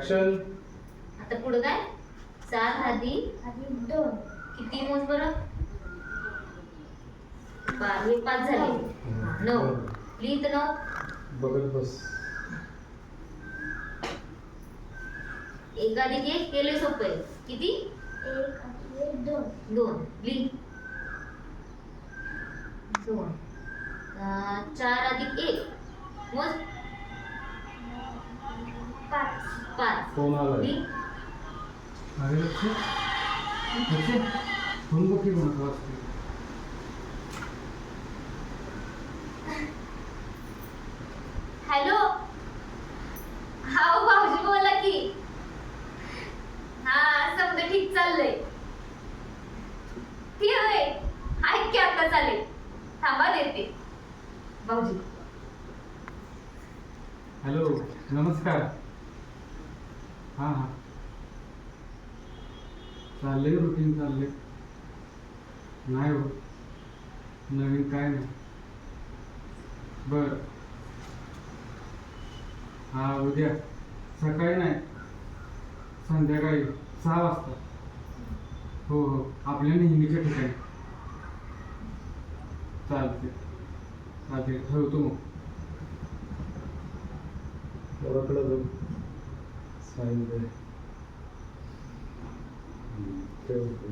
Action. आता पुढं काय 4 आधी 2 किती मोज बरं हे 5 झाले 9 लिहित 9 बघत बस. 1 अधिक 1 केले सोपे किती 1 2 2 लिह 2 4 अधिक 1 मोज 5 फोन आलाय. लिह अरे फोन बघ की कोणाचा वाजतोय. हॅलो हा भाऊजी बोला की हा समजा ठीक चाललंय ठीक आहे ऐक की आता चालेल थांबा देते भाऊजी हॅलो नमस्कार. हां हां चाललंय रुटीन चाललंय. नाही हो नवीन काय नाही. बरं हां उद्या सकाळी नाही संध्याकाळी 6 वाजता. हो हो आपल्या नेहमीच्या ठिकाणी. चालते चालते ठेवतो मग. ओळखलं जाऊ सांगितलं ठेवतो.